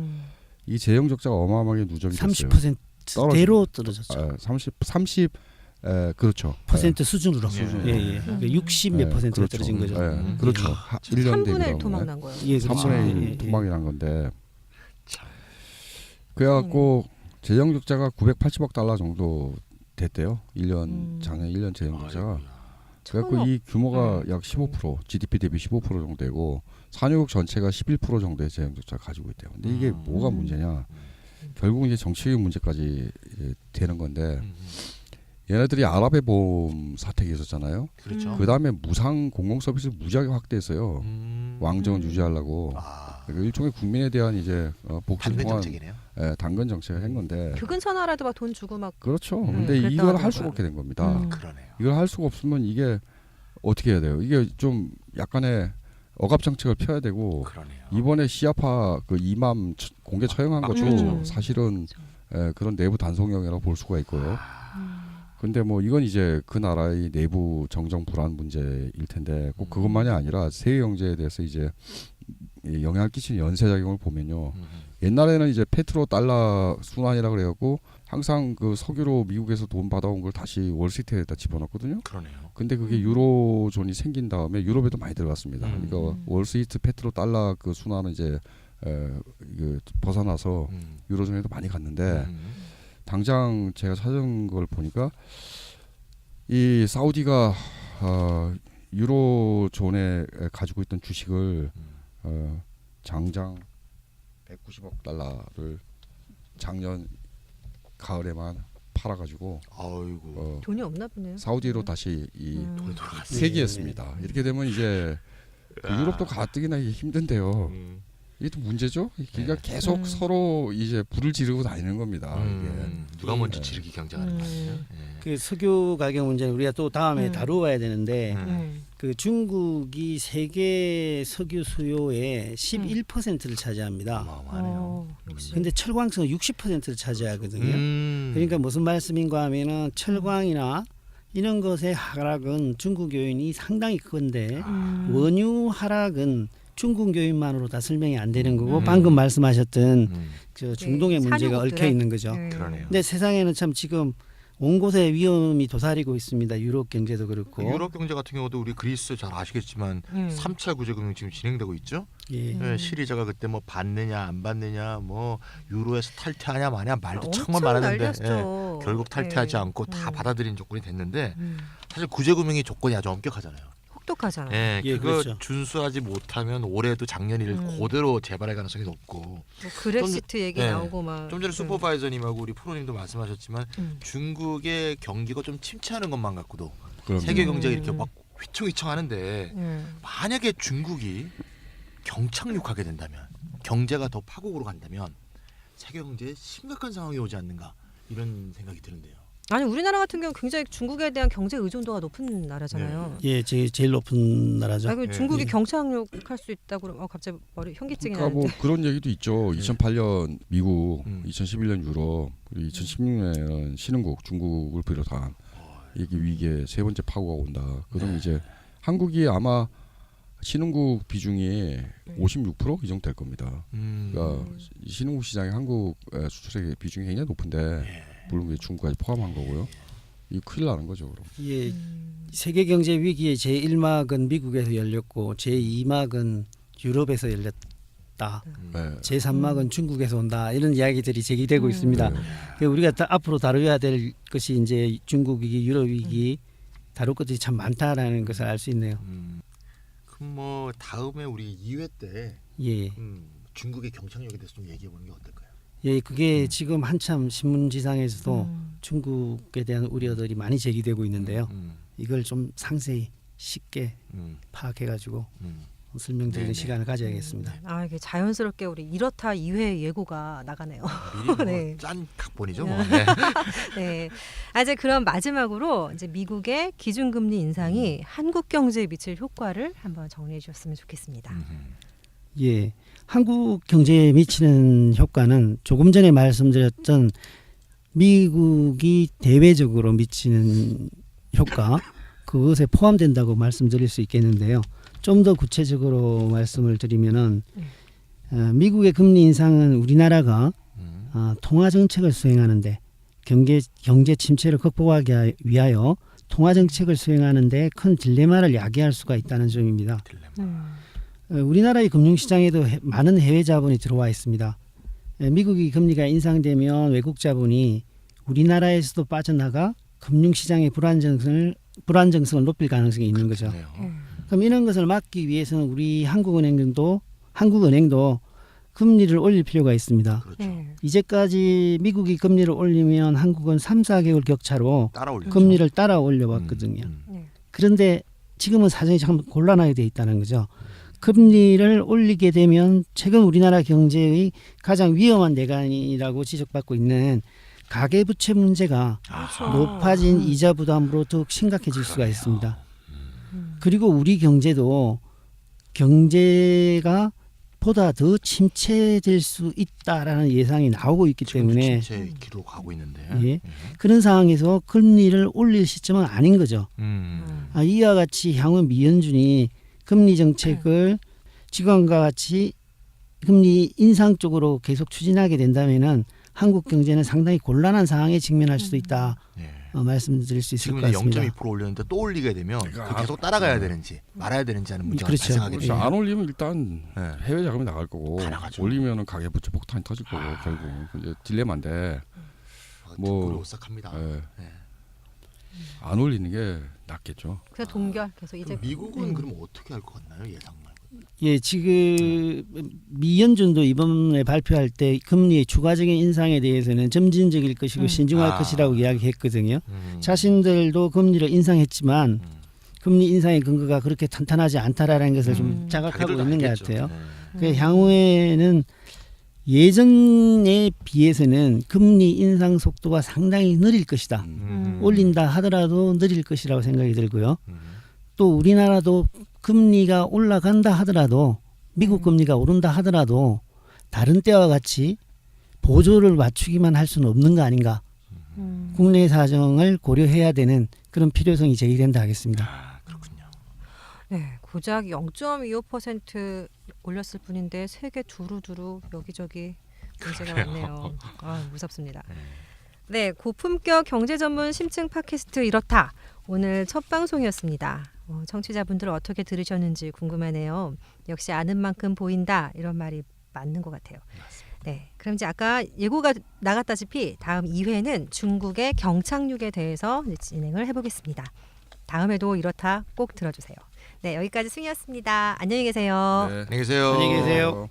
이 재정 적자가 어마어마하게 누적이 됐어요. 30%대로 떨어졌죠. 30 그렇죠. 퍼센트 수준으로. 수준으로. 예, 예. 그러니까 60 몇 퍼센트가 그렇죠. 떨어진 거죠. 그렇죠. 1년 3분의 1 대비로 토막 난 거예요. 예, 그렇죠. 3분의 1 예, 예. 토막이 난 건데 참. 그래갖고 재정 적자가 $980억 정도 됐대요. 1년 작년 1년 재정 적자가. 그래갖고 천억. 이 규모가 약 15% GDP 대비 15% 정도 되고 산유국 전체가 11% 정도의 재정 적자를 가지고 있대요. 근데 이게 뭐가 문제냐? 결국 이제 정치적인 문제까지 이제 되는 건데 얘네들이 아랍의 보험 사태가 있었잖아요. 그렇죠. 그 다음에 무상 공공 서비스를 무지하게 확대했어요. 왕정을 유지하려고. 그러니까 일종의 국민에 대한 이제 복지를 당근 통한 정책이네요. 당근 정책을 한 건데. 극은선화라도 막 돈 주고 막. 그렇죠. 근데 그랬다고 이걸 할 하더라고요. 수가 없게 된 겁니다. 그러네요. 이걸 할 수가 없으면 이게 어떻게 해야 돼요? 이게 좀 약간의 억압 정책을 펴야 되고 그러네요. 이번에 시아파 그 이맘 공개 처형한 것도 그렇죠. 사실은 그런 내부 단속형이라고 볼 수가 있고요. 근데 뭐 이건 이제 그 나라의 내부 정정 불안 문제일 텐데 꼭 그것만이 아니라 세계 경제에 대해서 이제 이 영향을 끼치는 연쇄작용을 보면요. 옛날에는 이제 페트로 달러 순환이라 그래갖고 항상 그 석유로 미국에서 돈 받아온 걸 다시 월스트리트에다 집어넣거든요. 그러네요. 근데 그게 유로존이 생긴 다음에 유럽에도 많이 들어갔습니다. 그러니까 월스트리트 페트로 달러 그 순환은 이제 벗어나서 유로존에도 많이 갔는데 당장 제가 찾은 걸 보니까 이 사우디가 유로존에 가지고 있던 주식을 장장 $190억 작년 가을에만 팔아가지고 아이고. 돈이 없나 보네요. 사우디로 다시 돈이 돌아갔어요. 세기했습니다. 이렇게 되면 이제 그 유럽도 가뜩이나 이게 힘든데요. 이게 또 문제죠. 그러니까 계속 서로 이제 불을 지르고 다니는 겁니다. 이게. 누가 먼저 지르기 경쟁하는 거 아니에요? 그 석유 가격 문제는 우리가 또 다음에 다루어야 되는데 그 중국이 세계 석유 수요의 11%를 차지합니다. 어마어마하네요. 근데 철광석은 60%를 차지하거든요. 그러니까 무슨 말씀인가 하면은 철광이나 이런 것의 하락은 중국 요인이 상당히 큰데 원유 하락은 중국 요인만으로 다 설명이 안 되는 거고 방금 말씀하셨던 저 중동의 네, 문제가 산유국들의- 얽혀 있는 거죠. 그러네요. 근데 세상에는 참 지금 온 곳에 위험이 도사리고 있습니다. 유럽 경제도 그렇고. 유럽 경제 같은 경우도 우리 그리스 잘 아시겠지만 3차 구제금융 지금 진행되고 있죠. 예. 시리자가 그때 뭐 받느냐 안 받느냐 뭐 유로에서 탈퇴하냐 마냐 말도 정말 엄청 많았는데 난리였죠. 결국 탈퇴하지 네. 않고 다 받아들인 조건이 됐는데 사실 구제금융이 조건이 아주 엄격하잖아요. 혹독하잖아요. 예, 그거 그렇죠. 준수하지 못하면 올해도 작년 일 그대로 재발할 가능성이 높고 뭐 그렉시트 얘기 네. 나오고 막. 좀 전에 슈퍼바이저님하고 우리 프로님도 말씀하셨지만 중국의 경기가 좀 침체하는 것만 갖고도 그럼요. 세계 경제가 이렇게 막 휘청휘청하는데 음. 만약에 중국이 경착륙하게 된다면 경제가 더 파국으로 간다면 세계 경제에 심각한 상황이 오지 않는가 이런 생각이 드는데요. 아니 우리나라 같은 경우 굉장히 중국에 대한 경제 의존도가 높은 나라잖아요. 예, 제일 높은 나라죠. 아, 그 네. 중국이 예. 경착륙할 수 있다고 그러면 갑자기 머리 현기증이 그러니까 뭐 나는데. 그런 얘기도 있죠. 2008년 미국, 2011년 유럽, 그리고 2016년에는 신흥국 중국을 비롯한 이게 위기에 세 번째 파고가 온다. 그럼 이제 한국이 아마 신흥국 비중이 56%이 정도 될 겁니다. 그러니까 신흥국 시장이 한국 수출의 비중이 굉장히 높은데 물론 그게 중국까지 포함한 거고요. 이거 큰일 나는 거죠, 그럼. 예, 세계 경제 위기의 제1막은 미국에서 열렸고 제2막은 유럽에서 열렸다. 네. 제3막은 중국에서 온다. 이런 이야기들이 제기되고 있습니다. 네. 그러니까 우리가 앞으로 다뤄야 될 것이 이제 중국 위기, 유럽 위기 다룰 것들이 참 많다라는 것을 알 수 있네요. 그럼 뭐 다음에 우리 2회 때 예. 중국의 경착륙에 대해서 좀 얘기해 보는 게 어떨까요? 예, 그게 지금 한참 신문지상에서도 중국에 대한 우려들이 많이 제기되고 있는데요. 이걸 좀 상세히 쉽게 파악해가지고 설명드리는 네네. 시간을 가져야겠습니다. 아, 이게 자연스럽게 우리 이렇다 2회 예고가 나가네요. 미리 네. 뭐짠 각본이죠. 뭐. 네. 네. 아, 이제 그럼 마지막으로 이제 미국의 기준금리 인상이 한국 경제에 미칠 효과를 한번 정리해 주셨으면 좋겠습니다. 예, 한국 경제에 미치는 효과는 조금 전에 말씀드렸던 미국이 대외적으로 미치는 효과 그것에 포함된다고 말씀드릴 수 있겠는데요. 좀 더 구체적으로 말씀을 드리면은 미국의 금리 인상은 우리나라가 통화 정책을 수행하는데 경제 침체를 극복하기 위하여 통화 정책을 수행하는데 큰 딜레마를 야기할 수가 있다는 점입니다. 우리나라의 금융시장에도 많은 해외 자본이 들어와 있습니다. 미국이 금리가 인상되면 외국 자본이 우리나라에서도 빠져나가 금융시장의 불안정성을 높일 가능성이 있는 거죠. 그렇네요. 그럼 이런 것을 막기 위해서는 우리 한국은행도 금리를 올릴 필요가 있습니다. 그렇죠. 네. 이제까지 미국이 금리를 올리면 한국은 3, 4개월 격차로 따라 올렸죠. 금리를 따라 올려왔거든요. 네. 그런데 지금은 사정이 참 곤란하게 돼 있다는 거죠. 금리를 올리게 되면 최근 우리나라 경제의 가장 위험한 대간이라고 지적받고 있는 가계부채 문제가 그렇죠. 높아진 이자 부담으로 더욱 심각해질 수가 있습니다. 그리고 우리 경제도 경제가 보다 더 침체될 수 있다라는 예상이 나오고 있기 때문에 침체 기로 가고 있는데. 예. 그런 상황에서 금리를 올릴 시점은 아닌 거죠. 이와 같이 향후 미연준이 금리 정책을 지금과 같이 금리 인상 쪽으로 계속 추진하게 된다면은 한국 경제는 상당히 곤란한 상황에 직면할 수도 있다. 네. 말씀드릴 수 있을 지금 것 이제 같습니다. 0.2% 올렸는데 또 올리게 되면 그 계속 따라가야 되는지 말아야 되는지 하는 문제가 그렇죠. 발생하게 그렇죠. 돼요. 안 올리면 일단 네. 해외 자금이 나갈 거고 다 나가죠. 올리면은 가계부채 폭탄이 터질 거고 결국 이제 딜레마인데 뭐, 뭐 오싹합니다. 예, 네. 안 올리는 게 낫겠죠. 그냥 동결 계속 이제 그럼 미국은 그럼 어떻게 할 것 같나요? 예상 말고. 예, 지금 미연준도 이번에 발표할 때 금리의 추가적인 인상에 대해서는 점진적일 것이고 신중할 것이라고 이야기했거든요. 자신들도 금리를 인상했지만 금리 인상의 근거가 그렇게 탄탄하지 않다라는 것을 좀 자각하고 자기들도 있는 것 알겠죠. 같아요. 네. 그 향후에는 예전에 비해서는 금리 인상 속도가 상당히 느릴 것이다. 올린다 하더라도 느릴 것이라고 생각이 들고요. 또 우리나라도 금리가 올라간다 하더라도 미국 금리가 오른다 하더라도 다른 때와 같이 보조를 맞추기만 할 수는 없는 거 아닌가. 국내 사정을 고려해야 되는 그런 필요성이 제기된다 하겠습니다. 그렇군요. 네, 고작 0.25% 올렸을 뿐인데 세계 두루두루 여기저기 문제가 많네요. 무섭습니다. 네, 고품격 경제 전문 심층 팟캐스트 이렇다. 오늘 첫 방송이었습니다. 청취자분들 어떻게 들으셨는지 궁금하네요. 역시 아는 만큼 보인다 이런 말이 맞는 것 같아요. 네, 그럼 이제 아까 예고가 나갔다시피 다음 2회는 중국의 경착륙에 대해서 진행을 해보겠습니다. 다음에도 이렇다 꼭 들어주세요. 네, 여기까지 승희였습니다. 안녕히 계세요. 네. 안녕히 계세요. 안녕히 계세요.